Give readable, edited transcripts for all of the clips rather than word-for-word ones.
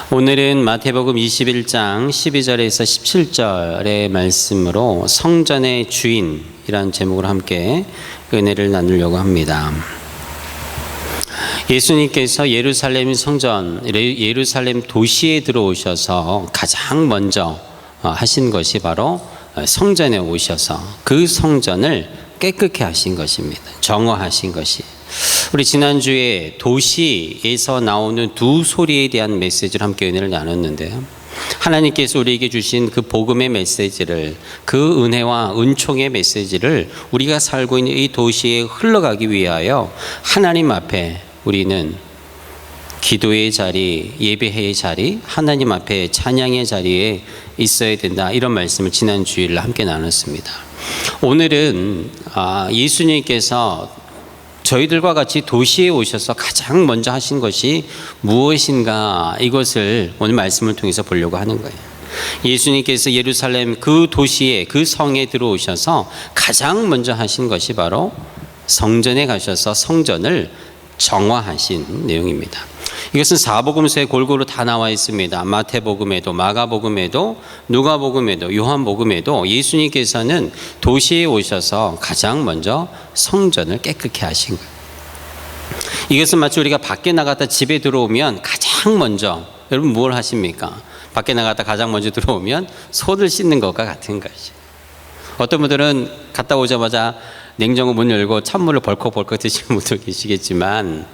오늘은 마태복음 21장 12절에서 17절의 말씀으로 성전의 주인이라는 제목으로 함께 은혜를 나누려고 합니다. 예수님께서 예루살렘 성전, 예루살렘 도시에 들어오셔서 가장 먼저 하신 것이 바로 성전에 오셔서 그 성전을 깨끗게 하신 것입니다. 정화하신 것이. 우리 지난주에 도시에서 나오는 두 소리에 대한 메시지를 함께 은혜를 나눴는데요. 하나님께서 우리에게 주신 그 복음의 메시지를, 그 은혜와 은총의 메시지를 우리가 살고 있는 이 도시에 흘러가기 위하여 하나님 앞에 우리는 기도의 자리, 예배의 자리, 하나님 앞에 찬양의 자리에 있어야 된다. 이런 말씀을 지난 주일 함께 나눴습니다. 오늘은 예수님께서 저희들과 같이 도시에 오셔서 가장 먼저 하신 것이 무엇인가, 이것을 오늘 말씀을 통해서 보려고 하는 거예요. 예수님께서 예루살렘 그 도시에, 그 성에 들어오셔서 가장 먼저 하신 것이 바로 성전에 가셔서 성전을 정화하신 내용입니다. 이것은 사복음서에 골고루 다 나와 있습니다. 마태복음에도, 마가복음에도, 누가복음에도, 요한복음에도 예수님께서는 도시에 오셔서 가장 먼저 성전을 깨끗게 하신 거예요. 이것은 마치 우리가 밖에 나갔다 집에 들어오면 가장 먼저, 여러분 뭘 하십니까? 밖에 나갔다 가장 먼저 들어오면 손을 씻는 것과 같은 것이죠. 어떤 분들은 갔다 오자마자 냉장고 문 열고 찬물을 벌컥벌컥 드시는 분도 계시겠지만,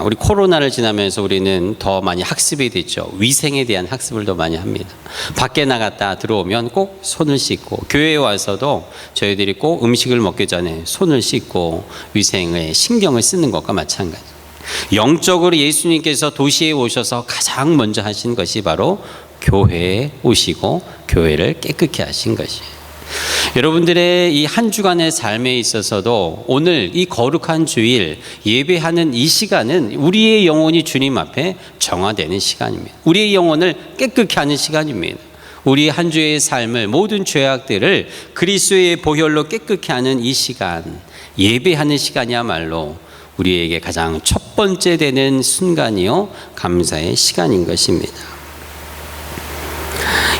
우리 코로나를 지나면서 우리는 더 많이 학습이 됐죠. 위생에 대한 학습을 더 많이 합니다. 밖에 나갔다 들어오면 꼭 손을 씻고, 교회에 와서도 저희들이 꼭 음식을 먹기 전에 손을 씻고 위생에 신경을 쓰는 것과 마찬가지. 영적으로 예수님께서 도시에 오셔서 가장 먼저 하신 것이 바로 교회에 오시고 교회를 깨끗게 하신 것이에요. 여러분들의 이 한 주간의 삶에 있어서도 오늘 이 거룩한 주일 예배하는 이 시간은 우리의 영혼이 주님 앞에 정화되는 시간입니다. 우리의 영혼을 깨끗게 하는 시간입니다. 우리 한 주의 삶을, 모든 죄악들을 그리스도의 보혈로 깨끗게 하는 이 시간, 예배하는 시간이야말로 우리에게 가장 첫 번째 되는 순간이요 감사의 시간인 것입니다.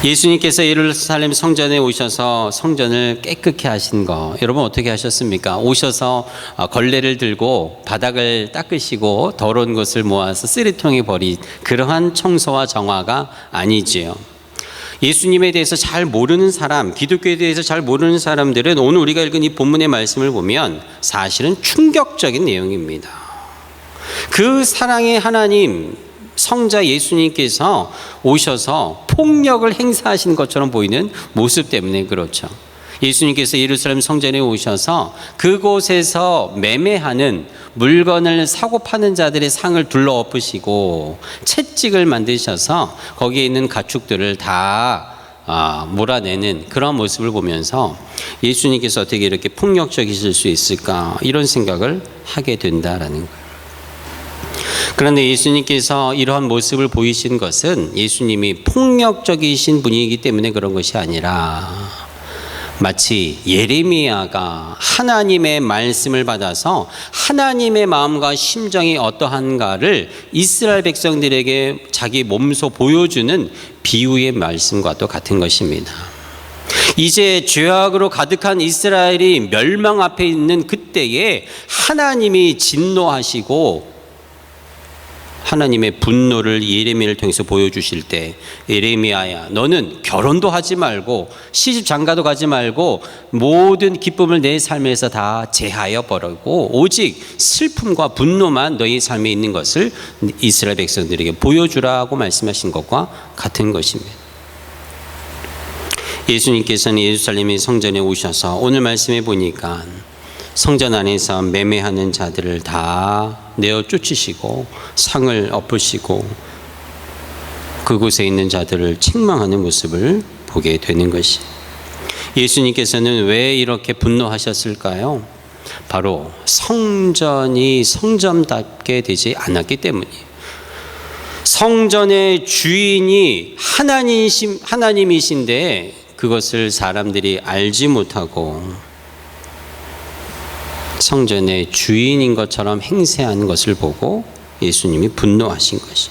예수님께서 예루살렘 성전에 오셔서 성전을 깨끗게 하신 거, 여러분 어떻게 하셨습니까? 오셔서 걸레를 들고 바닥을 닦으시고 더러운 것을 모아서 쓰레기통에 버린 그러한 청소와 정화가 아니지요. 예수님에 대해서 잘 모르는 사람, 기독교에 대해서 잘 모르는 사람들은 오늘 우리가 읽은 이 본문의 말씀을 보면 사실은 충격적인 내용입니다. 그 사랑의 하나님, 성자 예수님께서 오셔서 폭력을 행사하시는 것처럼 보이는 모습 때문에 그렇죠. 예수님께서 예루살렘 성전에 오셔서 그곳에서 매매하는 물건을 사고 파는 자들의 상을 둘러엎으시고 채찍을 만드셔서 거기에 있는 가축들을 다 몰아내는 그런 모습을 보면서 예수님께서 어떻게 이렇게 폭력적이실 수 있을까, 이런 생각을 하게 된다라는 거예요. 그런데 예수님께서 이러한 모습을 보이신 것은 예수님이 폭력적이신 분이기 때문에 그런 것이 아니라, 마치 예레미야가 하나님의 말씀을 받아서 하나님의 마음과 심정이 어떠한가를 이스라엘 백성들에게 자기 몸소 보여주는 비유의 말씀과 또 같은 것입니다. 이제 죄악으로 가득한 이스라엘이 멸망 앞에 있는 그때에 하나님이 진노하시고 하나님의 분노를 예레미야를 통해서 보여주실 때, 예레미야야 너는 결혼도 하지 말고 시집 장가도 가지 말고 모든 기쁨을 내 삶에서 다 제하여 버리고 오직 슬픔과 분노만 너희 삶에 있는 것을 이스라엘 백성들에게 보여주라고 말씀하신 것과 같은 것입니다. 예수님께서는 예루살렘의 성전에 오셔서 오늘 말씀해 보니까 성전 안에서 매매하는 자들을 다 내어 쫓으시고 상을 엎으시고 그곳에 있는 자들을 책망하는 모습을 보게 되는 것이, 예수님께서는 왜 이렇게 분노하셨을까요? 바로 성전이 성전답게 되지 않았기 때문이에요. 성전의 주인이 하나님이신데 그것을 사람들이 알지 못하고 성전의 주인인 것처럼 행세하는 것을 보고 예수님이 분노하신 것이,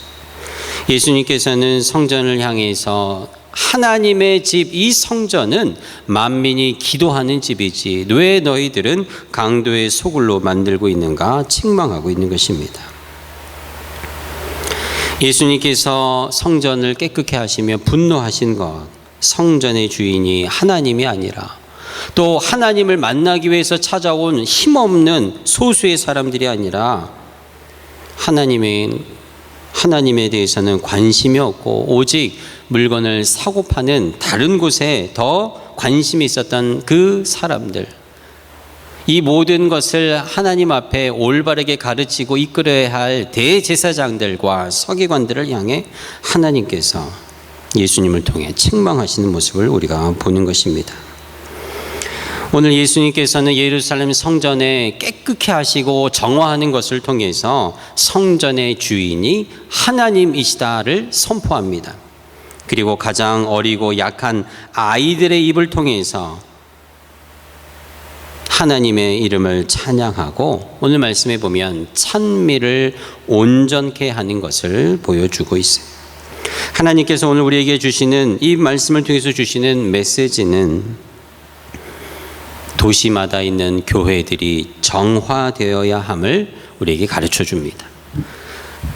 예수님께서는 성전을 향해서 하나님의 집, 이 성전은 만민이 기도하는 집이지 왜 너희들은 강도의 소굴로 만들고 있는가 책망하고 있는 것입니다. 예수님께서 성전을 깨끗게 하시며 분노하신 것, 성전의 주인이 하나님이 아니라 또 하나님을 만나기 위해서 찾아온 힘없는 소수의 사람들이 아니라 하나님에 대해서는 관심이 없고 오직 물건을 사고 파는 다른 곳에 더 관심이 있었던 그 사람들, 이 모든 것을 하나님 앞에 올바르게 가르치고 이끌어야 할 대제사장들과 서기관들을 향해 하나님께서 예수님을 통해 책망하시는 모습을 우리가 보는 것입니다. 오늘 예수님께서는 예루살렘 성전에 깨끗게 하시고 정화하는 것을 통해서 성전의 주인이 하나님이시다를 선포합니다. 그리고 가장 어리고 약한 아이들의 입을 통해서 하나님의 이름을 찬양하고 오늘 말씀에 보면 찬미를 온전케 하는 것을 보여주고 있어요. 하나님께서 오늘 우리에게 주시는 이 말씀을 통해서 주시는 메시지는 도시마다 있는 교회들이 정화되어야 함을 우리에게 가르쳐 줍니다.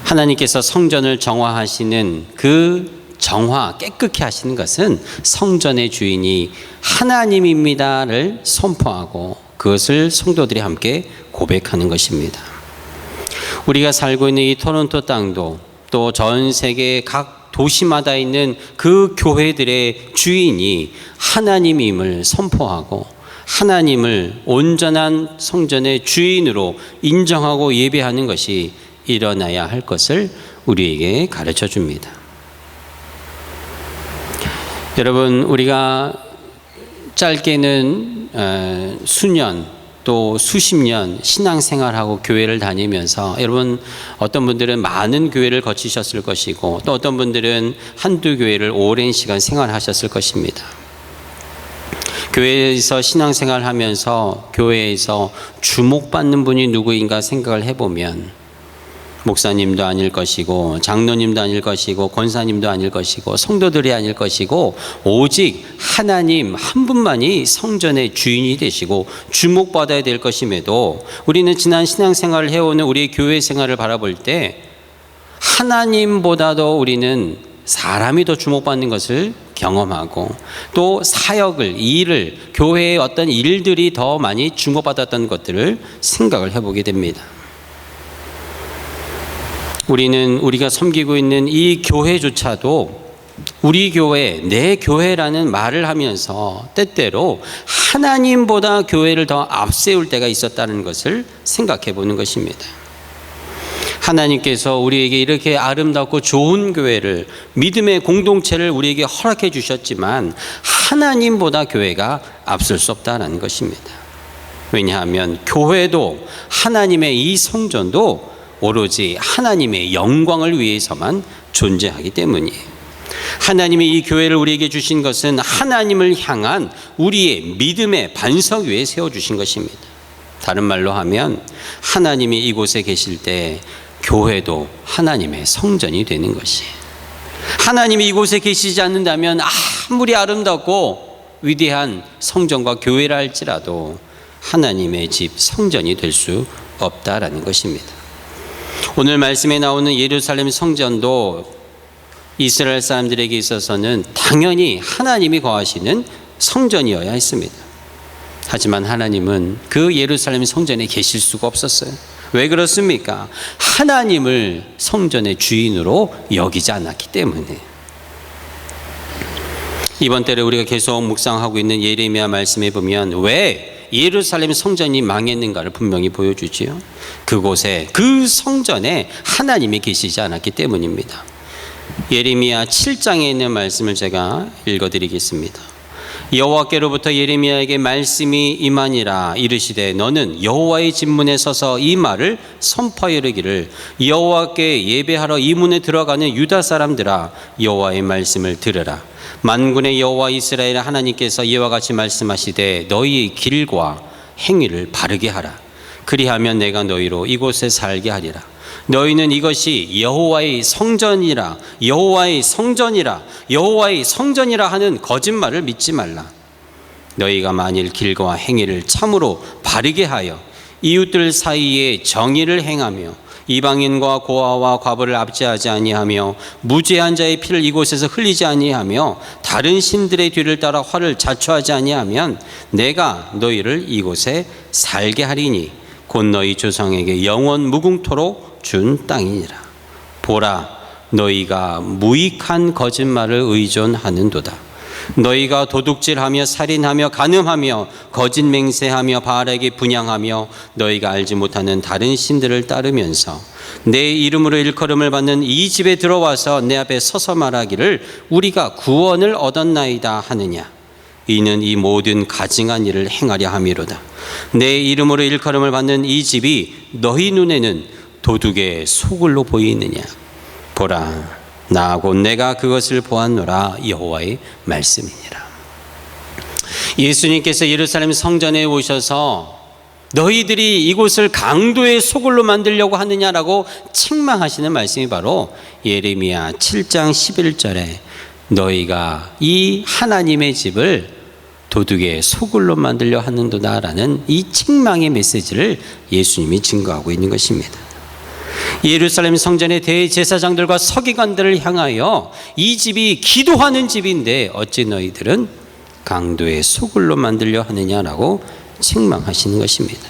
하나님께서 성전을 정화하시는 그 정화, 깨끗게 하시는 것은 성전의 주인이 하나님입니다를 선포하고 그것을 성도들이 함께 고백하는 것입니다. 우리가 살고 있는 이 토론토 땅도 또 전 세계 각 도시마다 있는 그 교회들의 주인이 하나님임을 선포하고 하나님을 온전한 성전의 주인으로 인정하고 예배하는 것이 일어나야 할 것을 우리에게 가르쳐 줍니다. 여러분, 우리가 짧게는 수년 또 수십 년 신앙생활하고 교회를 다니면서 여러분 어떤 분들은 많은 교회를 거치셨을 것이고 또 어떤 분들은 한두 교회를 오랜 시간 생활하셨을 것입니다. 교회에서 신앙생활 하면서 교회에서 주목받는 분이 누구인가 생각을 해보면 목사님도 아닐 것이고 장로님도 아닐 것이고 권사님도 아닐 것이고 성도들이 아닐 것이고 오직 하나님 한 분만이 성전의 주인이 되시고 주목받아야 될 것임에도 우리는 지난 신앙생활을 해오는 우리의 교회 생활을 바라볼 때 하나님보다도 우리는 사람이 더 주목받는 것을 경험하고 또 사역을, 일을, 교회의 어떤 일들이 더 많이 주목받았던 것들을 생각을 해보게 됩니다. 우리가 섬기고 있는 이 교회조차도 우리 교회, 내 교회라는 말을 하면서 때때로 하나님보다 교회를 더 앞세울 때가 있었다는 것을 생각해 보는 것입니다. 하나님께서 우리에게 이렇게 아름답고 좋은 교회를, 믿음의 공동체를 우리에게 허락해 주셨지만 하나님보다 교회가 앞설 수 없다는 것입니다. 왜냐하면 교회도 하나님의 이 성전도 오로지 하나님의 영광을 위해서만 존재하기 때문이에요. 하나님이 이 교회를 우리에게 주신 것은 하나님을 향한 우리의 믿음의 반석 위에 세워주신 것입니다. 다른 말로 하면 하나님이 이곳에 계실 때 교회도 하나님의 성전이 되는 것이에요. 하나님이 이곳에 계시지 않는다면 아무리 아름답고 위대한 성전과 교회라 할지라도 하나님의 집 성전이 될 수 없다라는 것입니다. 오늘 말씀에 나오는 예루살렘 성전도 이스라엘 사람들에게 있어서는 당연히 하나님이 거하시는 성전이어야 했습니다. 하지만 하나님은 그 예루살렘 성전에 계실 수가 없었어요. 왜 그렇습니까? 하나님을 성전의 주인으로 여기지 않았기 때문에. 이번 때에 우리가 계속 묵상하고 있는 예레미야 말씀에 보면 왜 예루살렘 성전이 망했는가를 분명히 보여주지요. 그곳에, 그 성전에 하나님이 계시지 않았기 때문입니다. 예레미야 7장에 있는 말씀을 제가 읽어드리겠습니다. 여호와께로부터 예레미야에게 말씀이 임하니라. 이르시되 너는 여호와의 집문에 서서 이 말을 선포하여 이르기를 여호와께 예배하러 이 문에 들어가는 유다 사람들아, 여호와의 말씀을 들으라. 만군의 여호와 이스라엘 하나님께서 이와 같이 말씀하시되 너희의 길과 행위를 바르게 하라. 그리하면 내가 너희로 이곳에 살게 하리라. 너희는 이것이 여호와의 성전이라 하는 거짓말을 믿지 말라. 너희가 만일 길과 행위를 참으로 바르게 하여 이웃들 사이에 정의를 행하며 이방인과 고아와 과부를 압제하지 아니하며 무죄한 자의 피를 이곳에서 흘리지 아니하며 다른 신들의 뒤를 따라 화를 자초하지 아니하면 내가 너희를 이곳에 살게 하리니 곧 너희 조상에게 영원 무궁토록 준 땅이니라. 보라, 너희가 무익한 거짓말을 의존하는도다. 너희가 도둑질하며 살인하며 간음하며 거짓 맹세하며 바알에게 분향하며 너희가 알지 못하는 다른 신들을 따르면서 내 이름으로 일컬음을 받는 이 집에 들어와서 내 앞에 서서 말하기를 우리가 구원을 얻었나이다 하느냐. 이는 이 모든 가증한 일을 행하려 함이로다. 내 이름으로 일컬음을 받는 이 집이 너희 눈에는 도둑의 소굴로 보이느냐. 보라, 나 곧 내가 그것을 보았노라. 여호와의 말씀이니라. 예수님께서 예루살렘 성전에 오셔서 너희들이 이곳을 강도의 소굴로 만들려고 하느냐라고 책망하시는 말씀이 바로 예레미야 7장 11절에 너희가 이 하나님의 집을 도둑의 소굴로 만들려 하는도다라는 이 책망의 메시지를 예수님이 증거하고 있는 것입니다. 예루살렘 성전의 대제사장들과 서기관들을 향하여 이 집이 기도하는 집인데 어찌 너희들은 강도의 소굴로 만들려 하느냐라고 책망하시는 것입니다.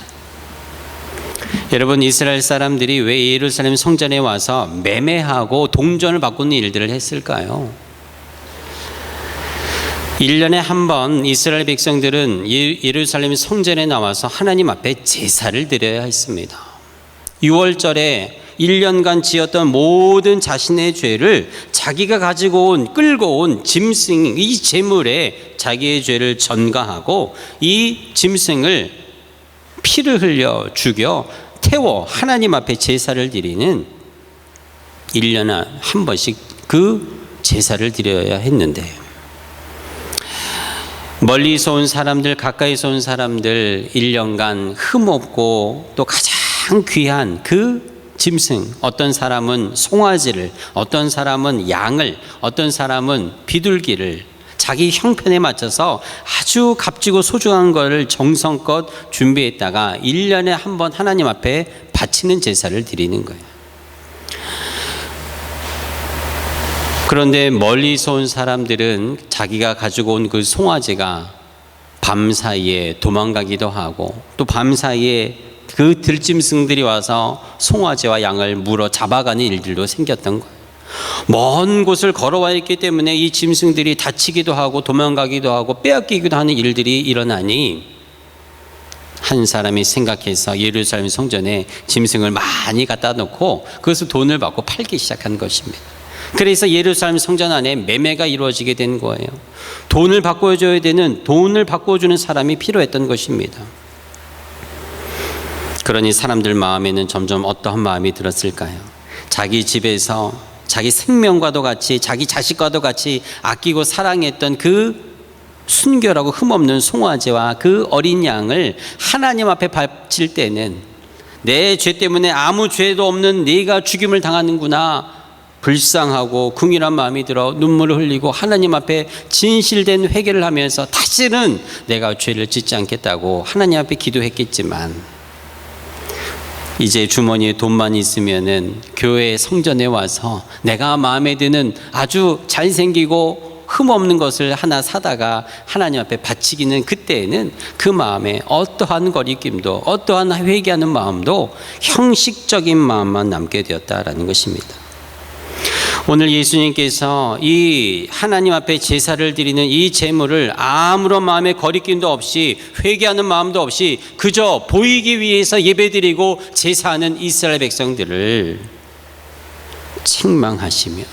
여러분, 이스라엘 사람들이 왜 예루살렘 성전에 와서 매매하고 동전을 바꾸는 일들을 했을까요? 1년에 한 번 이스라엘 백성들은 예루살렘 성전에 나와서 하나님 앞에 제사를 드려야 했습니다. 6월절에 1년간 지었던 모든 자신의 죄를 자기가 가지고 끌고 온 짐승, 이 제물에 자기의 죄를 전가하고 이 짐승을 피를 흘려 죽여 태워 하나님 앞에 제사를 드리는 1년에 한 번씩 그 제사를 드려야 했는데, 멀리서 온 사람들, 가까이서 온 사람들 1년간 흠없고 또 가장 귀한 그 짐승, 어떤 사람은 송아지를, 어떤 사람은 양을, 어떤 사람은 비둘기를 자기 형편에 맞춰서 아주 값지고 소중한 것을 정성껏 준비했다가 1년에 한 번 하나님 앞에 바치는 제사를 드리는 거예요. 그런데 멀리서 온 사람들은 자기가 가지고 온 그 송아지가 밤사이에 도망가기도 하고 또 밤사이에 그 들짐승들이 와서 송아지와 양을 물어 잡아가는 일들도 생겼던 거예요. 먼 곳을 걸어와 있기 때문에 이 짐승들이 다치기도 하고 도망가기도 하고 빼앗기기도 하는 일들이 일어나니 한 사람이 생각해서 예루살렘 성전에 짐승을 많이 갖다 놓고 그것을 돈을 받고 팔기 시작한 것입니다. 그래서 예루살렘 성전 안에 매매가 이루어지게 된 거예요. 돈을 바꿔줘야 되는, 돈을 바꿔주는 사람이 필요했던 것입니다. 그러니 사람들 마음에는 점점 어떠한 마음이 들었을까요? 자기 집에서 자기 생명과도 같이, 자기 자식과도 같이 아끼고 사랑했던 그 순결하고 흠없는 송아지와 그 어린 양을 하나님 앞에 바칠 때는 내 죄 때문에 아무 죄도 없는 내가 죽임을 당하는구나, 불쌍하고 궁일한 마음이 들어 눈물을 흘리고 하나님 앞에 진실된 회개를 하면서 다시는 내가 죄를 짓지 않겠다고 하나님 앞에 기도했겠지만, 이제 주머니에 돈만 있으면은 교회 성전에 와서 내가 마음에 드는 아주 잘생기고 흠없는 것을 하나 사다가 하나님 앞에 바치기는, 그때에는 그 마음에 어떠한 거리낌도, 어떠한 회개하는 마음도 형식적인 마음만 남게 되었다라는 것입니다. 오늘 예수님께서 이 하나님 앞에 제사를 드리는 이 제물을 아무런 마음의 거리낌도 없이, 회개하는 마음도 없이 그저 보이기 위해서 예배드리고 제사하는 이스라엘 백성들을 책망하시며,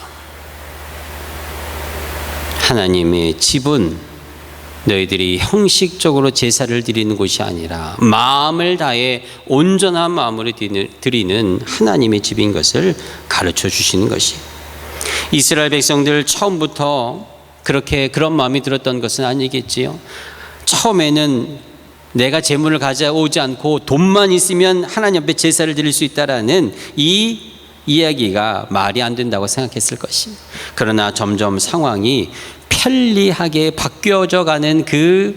하나님의 집은 너희들이 형식적으로 제사를 드리는 곳이 아니라 마음을 다해 온전한 마음으로 드리는 하나님의 집인 것을 가르쳐 주시는 것이, 이스라엘 백성들 처음부터 그런 마음이 들었던 것은 아니겠지요. 처음에는 내가 재물을 가져오지 않고 돈만 있으면 하나님 앞에 제사를 드릴 수 있다라는 이 이야기가 말이 안 된다고 생각했을 것입니다. 그러나 점점 상황이 편리하게 바뀌어져 가는 그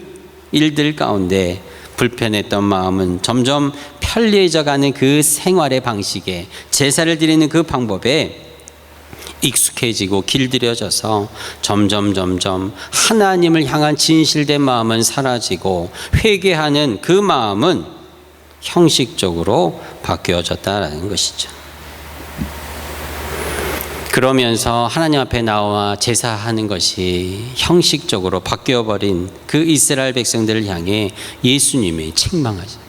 일들 가운데 불편했던 마음은 점점 편리해져 가는 그 생활의 방식에, 제사를 드리는 그 방법에 익숙해지고 길들여져서 점점 하나님을 향한 진실된 마음은 사라지고 회개하는 그 마음은 형식적으로 바뀌어졌다는 것이죠. 그러면서 하나님 앞에 나와 제사하는 것이 형식적으로 바뀌어버린 그 이스라엘 백성들을 향해 예수님이 책망하죠.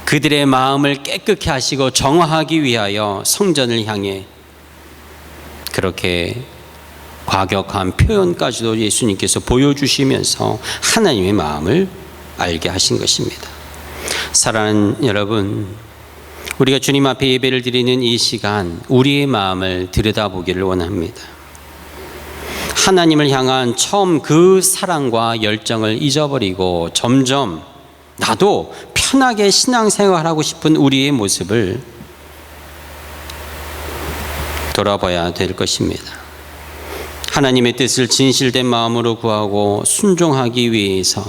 그들의 마음을 깨끗게 하시고 정화하기 위하여 성전을 향해 그렇게 과격한 표현까지도 예수님께서 보여주시면서 하나님의 마음을 알게 하신 것입니다. 사랑하는 여러분, 우리가 주님 앞에 예배를 드리는 이 시간, 우리의 마음을 들여다보기를 원합니다. 하나님을 향한 처음 그 사랑과 열정을 잊어버리고 점점 나도 편하게 신앙생활하고 싶은 우리의 모습을 돌아봐야 될 것입니다. 하나님의 뜻을 진실된 마음으로 구하고 순종하기 위해서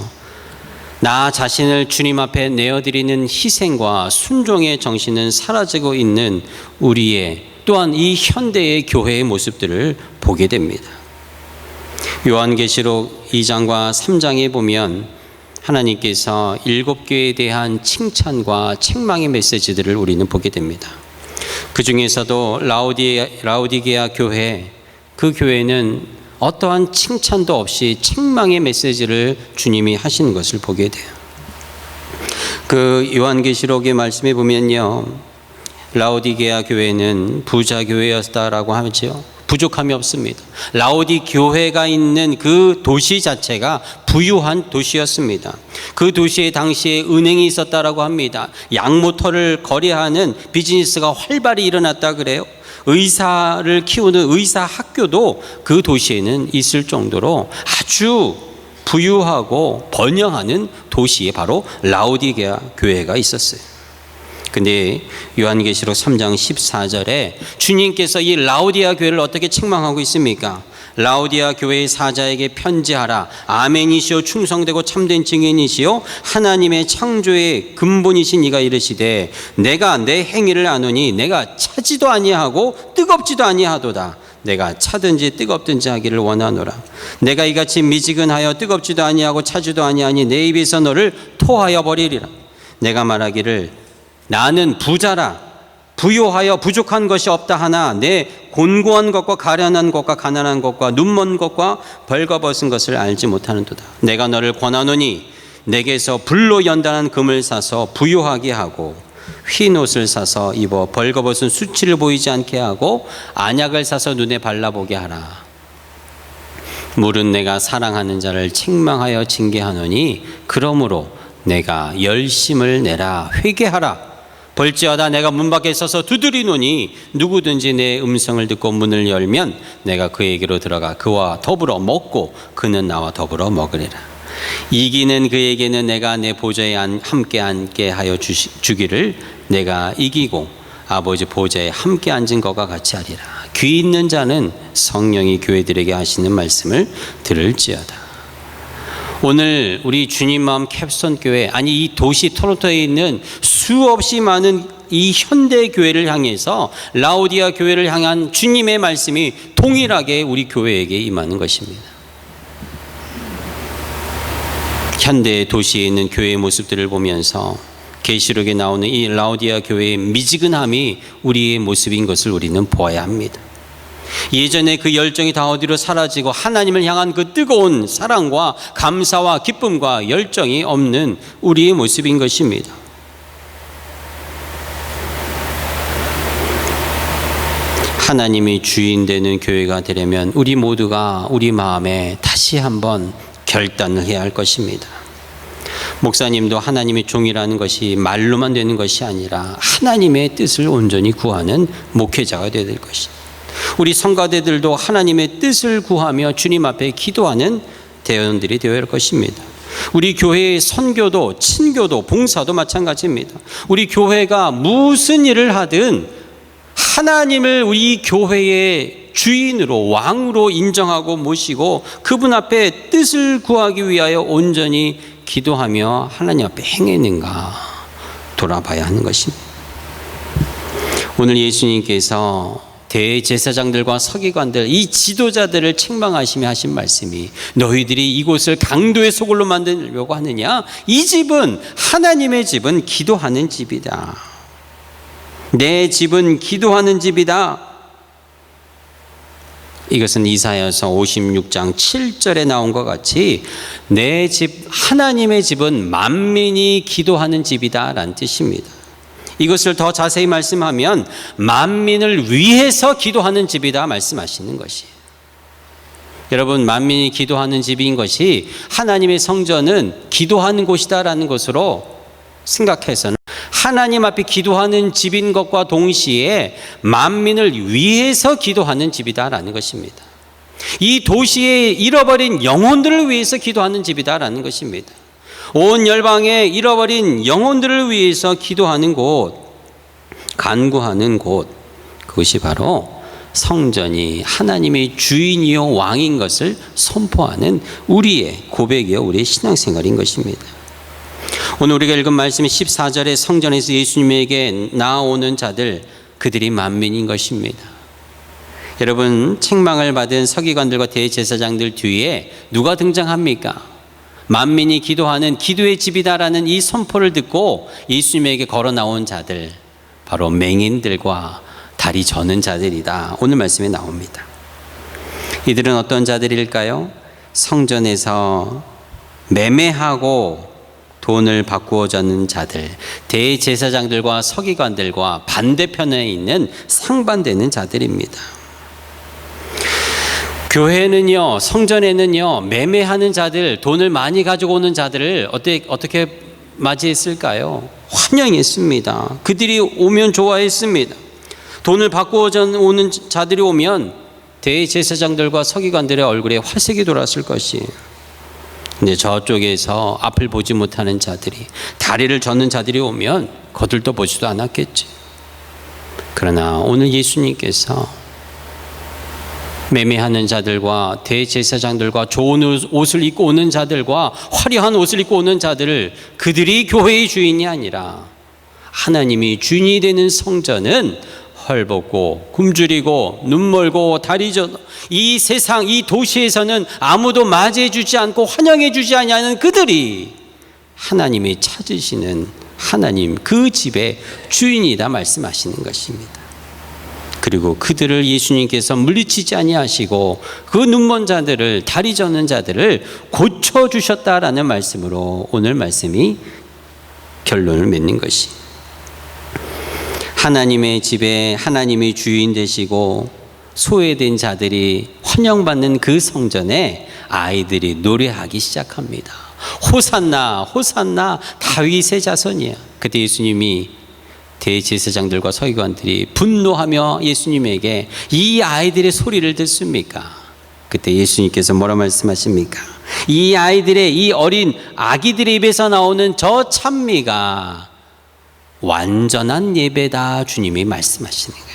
나 자신을 주님 앞에 내어드리는 희생과 순종의 정신은 사라지고 있는 우리의, 또한 이 현대의 교회의 모습들을 보게 됩니다. 요한계시록 2장과 3장에 보면 하나님께서 7교회에 대한 칭찬과 책망의 메시지들을 우리는 보게 됩니다. 그 중에서도 라오디게아 교회, 그 교회는 어떠한 칭찬도 없이 책망의 메시지를 주님이 하시는 것을 보게 돼요. 그 요한계시록의 말씀에 보면요, 라오디게아 교회는 부자 교회였다라고 하죠. 부족함이 없습니다. 라오디 교회가 있는 그 도시 자체가 부유한 도시였습니다. 그 도시에 당시에 은행이 있었다라고 합니다. 양모터를 거래하는 비즈니스가 활발히 일어났다 그래요. 의사를 키우는 의사 학교도 그 도시에는 있을 정도로 아주 부유하고 번영하는 도시에 바로 라오디게아 교회가 있었어요. 근데 요한계시록 3장 14절에 주님께서 이 라오디게아 교회를 어떻게 책망하고 있습니까? 라오디게아 교회의 사자에게 편지하라. 아멘이시오 충성되고 참된 증인이시오 하나님의 창조의 근본이신 이가 이르시되 내가 내 행위를 아노니 내가 차지도 아니하고 뜨겁지도 아니하도다. 내가 차든지 뜨겁든지 하기를 원하노라. 내가 이같이 미지근하여 뜨겁지도 아니하고 차지도 아니하니 내 입에서 너를 토하여 버리리라. 내가 말하기를 나는 부자라 부요하여 부족한 것이 없다 하나 내 곤고한 것과 가련한 것과 가난한 것과 눈먼 것과 벌거벗은 것을 알지 못하는도다. 내가 너를 권하노니 내게서 불로 연단한 금을 사서 부요하게 하고 흰 옷을 사서 입어 벌거벗은 수치를 보이지 않게 하고 안약을 사서 눈에 발라보게 하라. 물은 내가 사랑하는 자를 책망하여 징계하노니 그러므로 내가 열심을 내라. 회개하라. 볼지어다 내가 문 밖에 서서 두드리노니 누구든지 내 음성을 듣고 문을 열면 내가 그에게로 들어가 그와 더불어 먹고 그는 나와 더불어 먹으리라. 이기는 그에게는 내가 내 보좌에 함께 앉게 하여 주기를 내가 이기고 아버지 보좌에 함께 앉은 것과 같이 하리라. 귀 있는 자는 성령이 교회들에게 하시는 말씀을 들을지어다. 오늘 우리 주님 마음 캡스톤 교회, 아니 이 도시 토론토에 있는 수없이 많은 이 현대 교회를 향해서 라오디게아 교회를 향한 주님의 말씀이 동일하게 우리 교회에게 임하는 것입니다. 현대 도시에 있는 교회의 모습들을 보면서 계시록에 나오는 이 라오디게아 교회의 미지근함이 우리의 모습인 것을 우리는 보아야 합니다. 예전에 그 열정이 다 어디로 사라지고 하나님을 향한 그 뜨거운 사랑과 감사와 기쁨과 열정이 없는 우리의 모습인 것입니다. 하나님이 주인 되는 교회가 되려면 우리 모두가 우리 마음에 다시 한번 결단을 해야 할 것입니다. 목사님도 하나님의 종이라는 것이 말로만 되는 것이 아니라 하나님의 뜻을 온전히 구하는 목회자가 되어야 될 것입니다. 우리 성가대들도 하나님의 뜻을 구하며 주님 앞에 기도하는 대원들이 되어야 할 것입니다. 우리 교회의 선교도, 친교도, 봉사도 마찬가지입니다. 우리 교회가 무슨 일을 하든 하나님을 우리 교회의 주인으로, 왕으로 인정하고 모시고 그분 앞에 뜻을 구하기 위하여 온전히 기도하며 하나님 앞에 행했는가 돌아봐야 하는 것입니다. 오늘 예수님께서 대제사장들과 서기관들, 이 지도자들을 책망하시며 하신 말씀이, 너희들이 이곳을 강도의 소굴로 만들려고 하느냐? 이 집은, 하나님의 집은 기도하는 집이다. 내 집은 기도하는 집이다. 이것은 이사야서 56장 7절에 나온 것 같이 내 집, 하나님의 집은 만민이 기도하는 집이다 라는 뜻입니다. 이것을 더 자세히 말씀하면 만민을 위해서 기도하는 집이다 말씀하시는 것이에요. 여러분, 만민이 기도하는 집인 것이 하나님의 성전은 기도하는 곳이다라는 것으로 생각해서는 하나님 앞에 기도하는 집인 것과 동시에 만민을 위해서 기도하는 집이다라는 것입니다. 이 도시에 잃어버린 영혼들을 위해서 기도하는 집이다라는 것입니다. 온 열방에 잃어버린 영혼들을 위해서 기도하는 곳, 간구하는 곳, 그것이 바로 성전이 하나님의 주인이요 왕인 것을 선포하는 우리의 고백이요 우리의 신앙생활인 것입니다. 오늘 우리가 읽은 말씀이 14절에 성전에서 예수님에게 나아오는 자들, 그들이 만민인 것입니다. 여러분, 책망을 받은 서기관들과 대제사장들 뒤에 누가 등장합니까? 만민이 기도하는 기도의 집이다라는 이 선포를 듣고 예수님에게 걸어 나온 자들, 바로 맹인들과 다리 저는 자들이다. 오늘 말씀에 나옵니다. 이들은 어떤 자들일까요? 성전에서 매매하고 돈을 바꾸어 줬는 자들, 대제사장들과 서기관들과 반대편에 있는 상반되는 자들입니다. 교회는요, 성전에는요, 매매하는 자들, 돈을 많이 가지고 오는 자들을 어떻게 맞이했을까요? 환영했습니다. 그들이 오면 좋아했습니다. 돈을 바꾸어 오는 자들이 오면 대제사장들과 서기관들의 얼굴에 화색이 돌았을 것이에요. 근데 저쪽에서 앞을 보지 못하는 자들이, 다리를 젓는 자들이 오면 거들떠 보지도 않았겠지. 그러나 오늘 예수님께서 매매하는 자들과 대제사장들과 좋은 옷을 입고 오는 자들과 화려한 옷을 입고 오는 자들을, 그들이 교회의 주인이 아니라 하나님이 주인이 되는 성전은 헐벗고 굶주리고 눈멀고 다리 저, 이 세상, 이 도시에서는 아무도 맞이해 주지 않고 환영해 주지 아니하는 그들이 하나님이 찾으시는 하나님, 그 집의 주인이다 말씀하시는 것입니다. 그리고 그들을 예수님께서 물리치지 아니하시고 그 눈먼 자들을, 다리 젓는 자들을 고쳐주셨다라는 말씀으로 오늘 말씀이 결론을 맺는 것이, 하나님의 집에 하나님이 주인 되시고 소외된 자들이 환영받는 그 성전에 아이들이 노래하기 시작합니다. 호산나 호산나 다윗의 자손이야. 그때 예수님이, 대제사장들과 서기관들이 분노하며 예수님에게 이 아이들의 소리를 듣습니까? 그때 예수님께서 뭐라 말씀하십니까? 이 아이들의, 이 어린 아기들의 입에서 나오는 저 찬미가 완전한 예배다, 주님이 말씀하시는 거예요.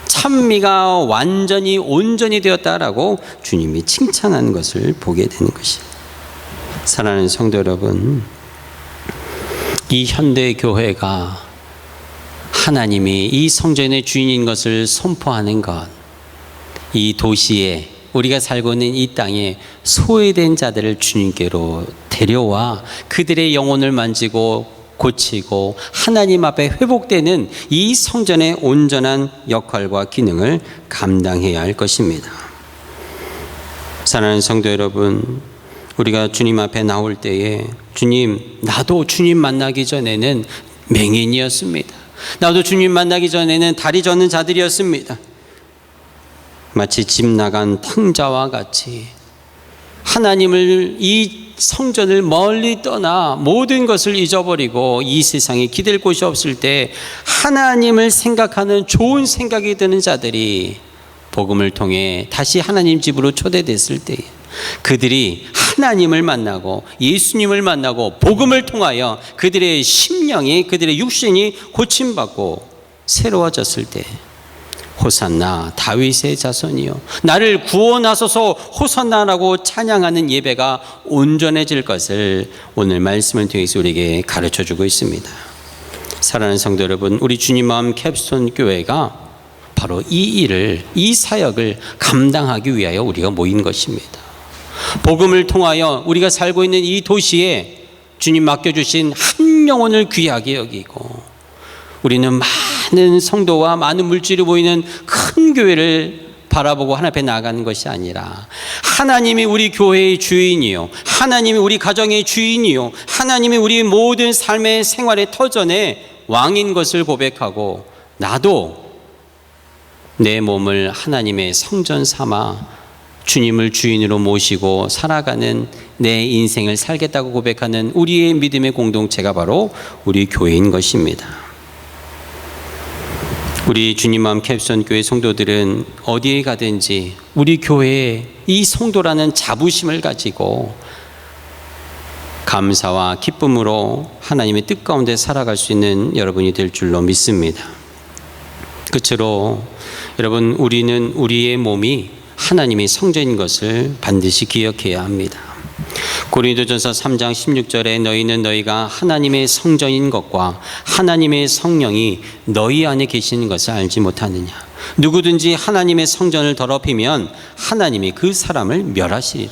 찬미가 완전히 온전히 되었다라고 주님이 칭찬하는 것을 보게 되는 것이에요. 사랑하는 성도 여러분, 이 현대 교회가 하나님이 이 성전의 주인인 것을 선포하는 것, 이 도시에, 우리가 살고 있는 이 땅에 소외된 자들을 주님께로 데려와 그들의 영혼을 만지고 고치고 하나님 앞에 회복되는 이 성전의 온전한 역할과 기능을 감당해야 할 것입니다. 사랑하는 성도 여러분, 우리가 주님 앞에 나올 때에, 주님, 나도 주님 만나기 전에는 맹인이었습니다. 나도 주님 만나기 전에는 다리 젓는 자들이었습니다. 마치 집 나간 탕자와 같이 하나님을, 이 성전을 멀리 떠나 모든 것을 잊어버리고 이 세상에 기댈 곳이 없을 때 하나님을 생각하는 좋은 생각이 드는 자들이 복음을 통해 다시 하나님 집으로 초대됐을 때, 그들이 하나님을 만나고 예수님을 만나고 복음을 통하여 그들의 심령이, 그들의 육신이 고침받고 새로워졌을 때 호산나 다윗의 자손이요 나를 구원하소서 호산나라고 찬양하는 예배가 온전해질 것을 오늘 말씀을 통해서 우리에게 가르쳐주고 있습니다. 사랑하는 성도 여러분, 우리 주님 마음 캡스톤 교회가 바로 이 일을, 이 사역을 감당하기 위하여 우리가 모인 것입니다. 복음을 통하여 우리가 살고 있는 이 도시에 주님 맡겨주신 한 영혼을 귀하게 여기고, 우리는 많은 성도와 많은 물질이 보이는 큰 교회를 바라보고 하나님 앞에 나아가는 것이 아니라 하나님이 우리 교회의 주인이요, 하나님이 우리 가정의 주인이요, 하나님이 우리 모든 삶의 생활의 터전의 왕인 것을 고백하고, 나도 내 몸을 하나님의 성전 삼아 주님을 주인으로 모시고 살아가는 내 인생을 살겠다고 고백하는 우리의 믿음의 공동체가 바로 우리 교회인 것입니다. 우리 주님 마음 캡스톤 교회 성도들은 어디에 가든지 우리 교회에 이 성도라는 자부심을 가지고 감사와 기쁨으로 하나님의 뜻 가운데 살아갈 수 있는 여러분이 될 줄로 믿습니다. 끝으로 여러분, 우리는 우리의 몸이 하나님의 성전인 것을 반드시 기억해야 합니다. 고린도전서 3장 16절에 너희는 너희가 하나님의 성전인 것과 하나님의 성령이 너희 안에 계시는 것을 알지 못하느냐. 누구든지 하나님의 성전을 더럽히면 하나님이 그 사람을 멸하시리라.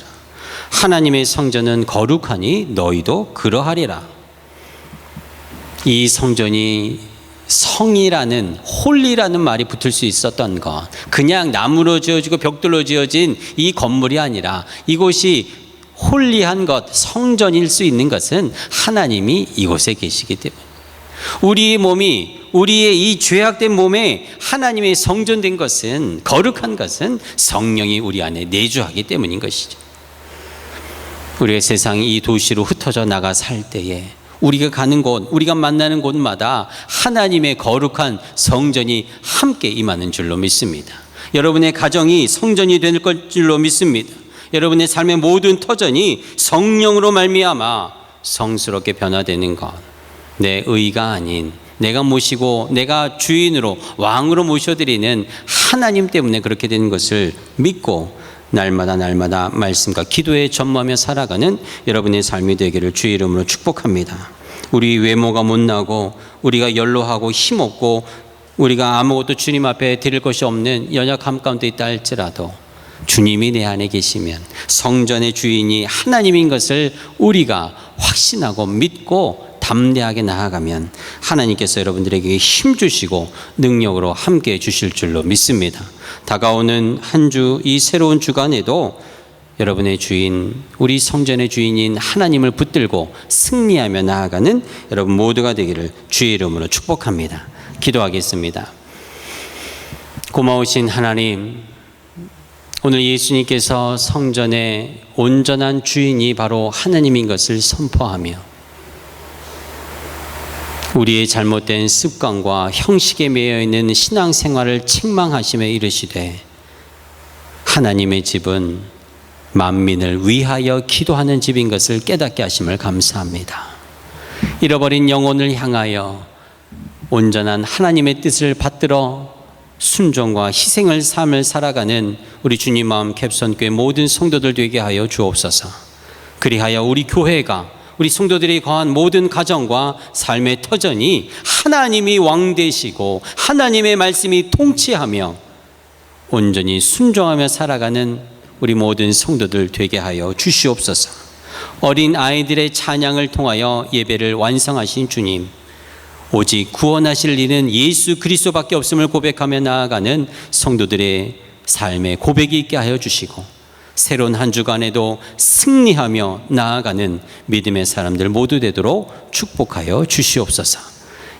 하나님의 성전은 거룩하니 너희도 그러하리라. 이 성전이 성이라는, 홀리라는 말이 붙을 수 있었던 것, 그냥 나무로 지어지고 벽돌로 지어진 이 건물이 아니라 이곳이 홀리한 것, 성전일 수 있는 것은 하나님이 이곳에 계시기 때문에, 우리의 몸이, 우리의 이 죄악된 몸에 하나님의 성전된 것은, 거룩한 것은 성령이 우리 안에 내주하기 때문인 것이죠. 우리의 세상이 이 도시로 흩어져 나가 살 때에 우리가 가는 곳, 우리가 만나는 곳마다 하나님의 거룩한 성전이 함께 임하는 줄로 믿습니다. 여러분의 가정이 성전이 될 줄로 믿습니다. 여러분의 삶의 모든 터전이 성령으로 말미암아 성스럽게 변화되는 것, 내 의가 아닌 내가 모시고 내가 주인으로 왕으로 모셔드리는 하나님 때문에 그렇게 되는 것을 믿고 날마다 말씀과 기도에 전무하며 살아가는 여러분의 삶이 되기를 주의 이름으로 축복합니다. 우리 외모가 못나고 우리가 연로하고 힘없고 우리가 아무것도 주님 앞에 드릴 것이 없는 연약함 가운데 있다 할지라도 주님이 내 안에 계시면, 성전의 주인이 하나님인 것을 우리가 확신하고 믿고 담대하게 나아가면 하나님께서 여러분들에게 힘 주시고 능력으로 함께해 주실 줄로 믿습니다. 다가오는 한 주, 이 새로운 주간에도 여러분의 주인, 우리 성전의 주인인 하나님을 붙들고 승리하며 나아가는 여러분 모두가 되기를 주의 이름으로 축복합니다. 기도하겠습니다. 고마우신 하나님, 오늘 예수님께서 성전의 온전한 주인이 바로 하나님인 것을 선포하며 우리의 잘못된 습관과 형식에 매여 있는 신앙생활을 책망하시며 이르시되, 하나님의 집은 만민을 위하여 기도하는 집인 것을 깨닫게 하심을 감사합니다. 잃어버린 영혼을 향하여 온전한 하나님의 뜻을 받들어 순종과 희생을 삶을 살아가는 우리 주님 마음 캡스톤교회 모든 성도들 되게 하여 주옵소서. 그리하여 우리 교회가, 우리 성도들이 거한 모든 가정과 삶의 터전이 하나님이 왕 되시고 하나님의 말씀이 통치하며 온전히 순종하며 살아가는 우리 모든 성도들 되게 하여 주시옵소서. 어린 아이들의 찬양을 통하여 예배를 완성하신 주님, 오직 구원하실 이는 예수 그리스도밖에 없음을 고백하며 나아가는 성도들의 삶의 고백이 있게 하여 주시고, 새로운 한 주간에도 승리하며 나아가는 믿음의 사람들 모두 되도록 축복하여 주시옵소서.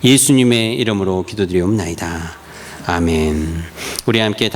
예수님의 이름으로 기도드리옵나이다. 아멘. 우리 함께 다